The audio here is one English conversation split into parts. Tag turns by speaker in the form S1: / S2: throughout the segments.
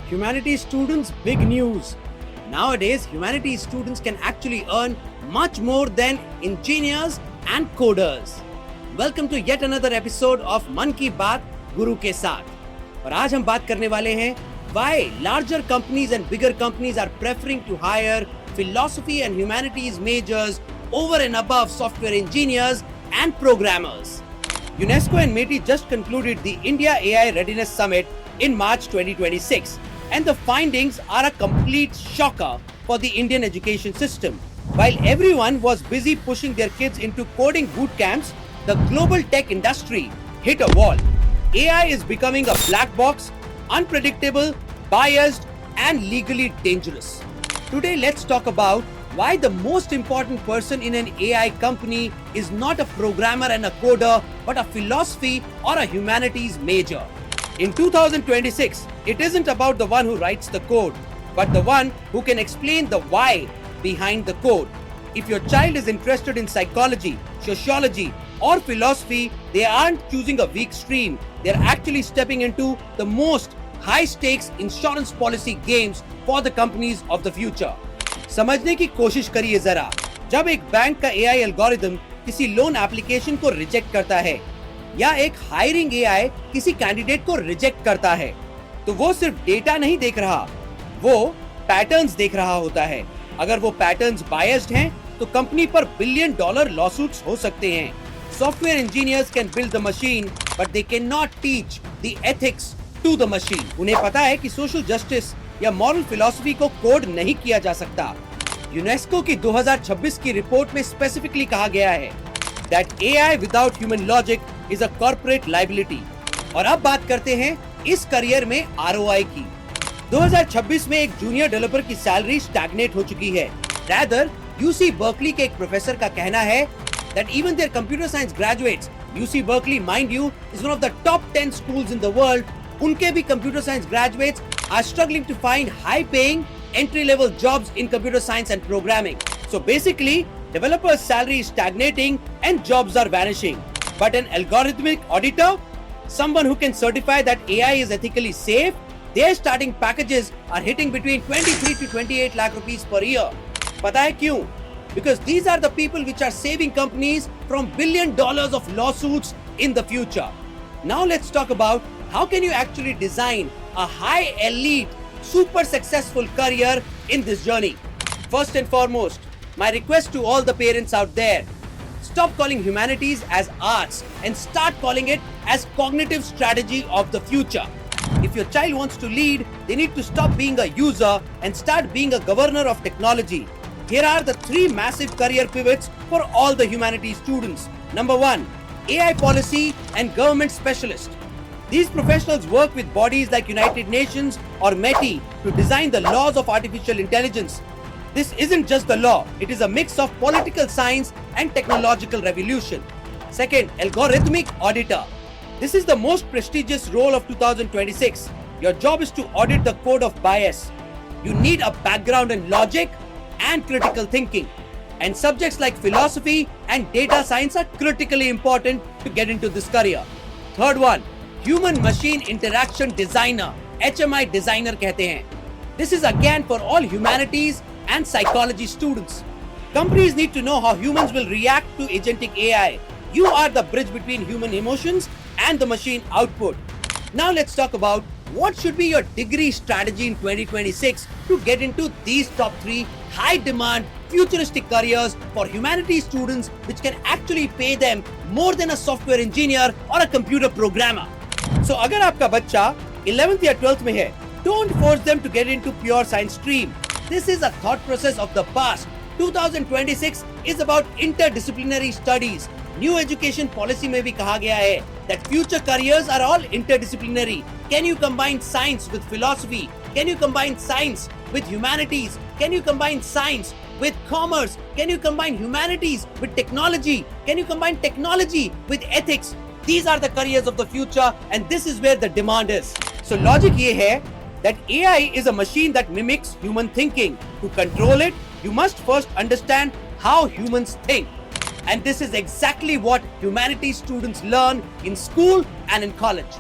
S1: Humanities students, big news. Nowadays, humanities students can actually earn much more than engineers and coders. Welcome to yet another episode of मन की बात गुरु के साथ. और आज हम बात करने वाले हैं why larger companies and bigger companies are preferring to hire philosophy and humanities majors over and above software engineers and programmers. UNESCO and METI just concluded the India AI Readiness Summit in March 2026. And the findings are a complete shocker for the Indian education system. While everyone was busy pushing their kids into coding boot camps, the global tech industry hit a wall. AI is becoming a black box, unpredictable, biased, and legally dangerous. Today, let's talk about why the most important person in an AI company is not a programmer and a coder, but a philosophy or a humanities major. In 2026, it isn't about the one who writes the code, but the one who can explain the why behind the code. If your child is interested in psychology, sociology, or philosophy, they aren't choosing a weak stream. They're actually stepping into the most high-stakes insurance policy games for the companies of the future. समझने की कोशिश करिए जरा. जब एक bank का AI algorithm किसी loan application को रिजेक्ट करता है या एक हायरिंग AI किसी कैंडिडेट को रिजेक्ट करता है, तो वो सिर्फ डेटा नहीं देख रहा, वो पैटर्न्स देख रहा होता है. अगर वो पैटर्न्स बायस्ड हैं, तो कंपनी पर $1 बिलियन लॉसूट्स हो सकते हैं. Software engineers can build the machine, but they can not teach the ethics to the machine. उन्हें पता है कि सोशल जस्टिस या मॉरल फिलॉसफी को कोड नहीं किया जा सकता. यूनेस्को की 2026 की रिपोर्ट में स्पेसिफिकली कहा गया है that AI without human logic is a corporate liability. और अब बात करते हैं इस करियर में ROI की. 2026 में एक जूनियर डेवलपर की सैलरी स्टैग्नेट हो चुकी है. Rather, UC Berkeley के एक प्रोफेसर का कहना है that even their computer science graduates, UC Berkeley, mind you, is one of the top 10 schools in the world. उनके भी computer science graduates are struggling to find high-paying entry-level jobs in computer science and programming. So basically, developers' salary is stagnating and jobs are vanishing. But an algorithmic auditor, someone who can certify that AI is ethically safe, their starting packages are hitting between 23 to 28 lakh rupees per year. पता है क्यों? Because these are the people which are saving companies from $1 billion of lawsuits in the future. Now let's talk about how can you actually design a high elite, super successful career in this journey. First and foremost, my request to all the parents out there, stop calling humanities as arts and start calling it as cognitive strategy of the future. If your child wants to lead, they need to stop being a user and start being a governor of technology. Here are the 3 massive career pivots for all the humanities students. Number 1, AI policy and government specialist. These professionals work with bodies like United Nations or METI to design the laws of artificial intelligence. This isn't just the law, it is a mix of political science and technological revolution. Second, algorithmic auditor. This is the most prestigious role of 2026. Your job is to audit the code of bias. You need a background in logic and critical thinking. And subjects like philosophy and data science are critically important to get into this career. Third one, human machine interaction designer, HMI designer कहते हैं. This is again for all humanities and psychology students. Companies need to know how humans will react to agentic AI. You are the bridge between human emotions and the machine output. Now let's talk about what should be your degree strategy in 2026 to get into these top 3 high demand futuristic careers for humanities students which can actually pay them more than a software engineer or a computer programmer. So अगर आपका बच्चा 11th या 12th में है, don't force them to get into pure science stream. This is a thought process of the past. 2026 is about interdisciplinary studies. New education policy में भी कहा गया है that future careers are all interdisciplinary. Can you combine science with philosophy? Can you combine science with humanities? Can you combine science with commerce? Can you combine humanities with technology? Can you combine technology with ethics? These are the careers of the future and this is where the demand is. So logic ये है that AI is a machine that mimics human thinking. To control it, you must first understand how humans think. And this is exactly what humanities students learn in school and in college.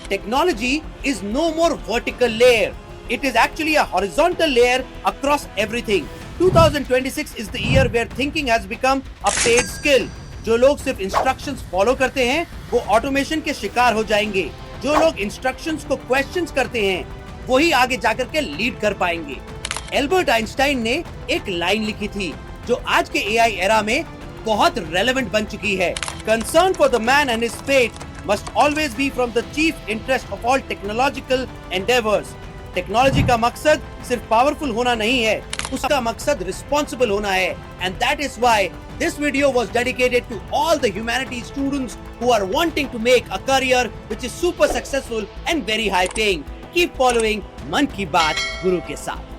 S1: Technology is no more vertical layer. It is actually a horizontal layer across everything. 2026 is the year where thinking has become a paid skill. जो लोग सिर्फ instructions follow करते हैं वो automation के शिकार हो जाएंगे. जो लोग इंस्ट्रक्शंस को क्वेश्चंस करते हैं वही आगे जाकर के लीड कर पाएंगे. एल्बर्ट आइंस्टाइन ने एक लाइन लिखी थी जो आज के एआई एरा में बहुत रेलेवेंट बन चुकी है. Concern for the man and his fate must always be from the chief interest of all technological endeavors. Technology का मकसद सिर्फ पावरफुल होना नहीं है, उसका मकसद रिस्पॉन्सिबल होना है. And that is why this video was dedicated to all the humanities students who are wanting to make a career which is super successful and very high paying. Keep following मन की बात गुरु के साथ.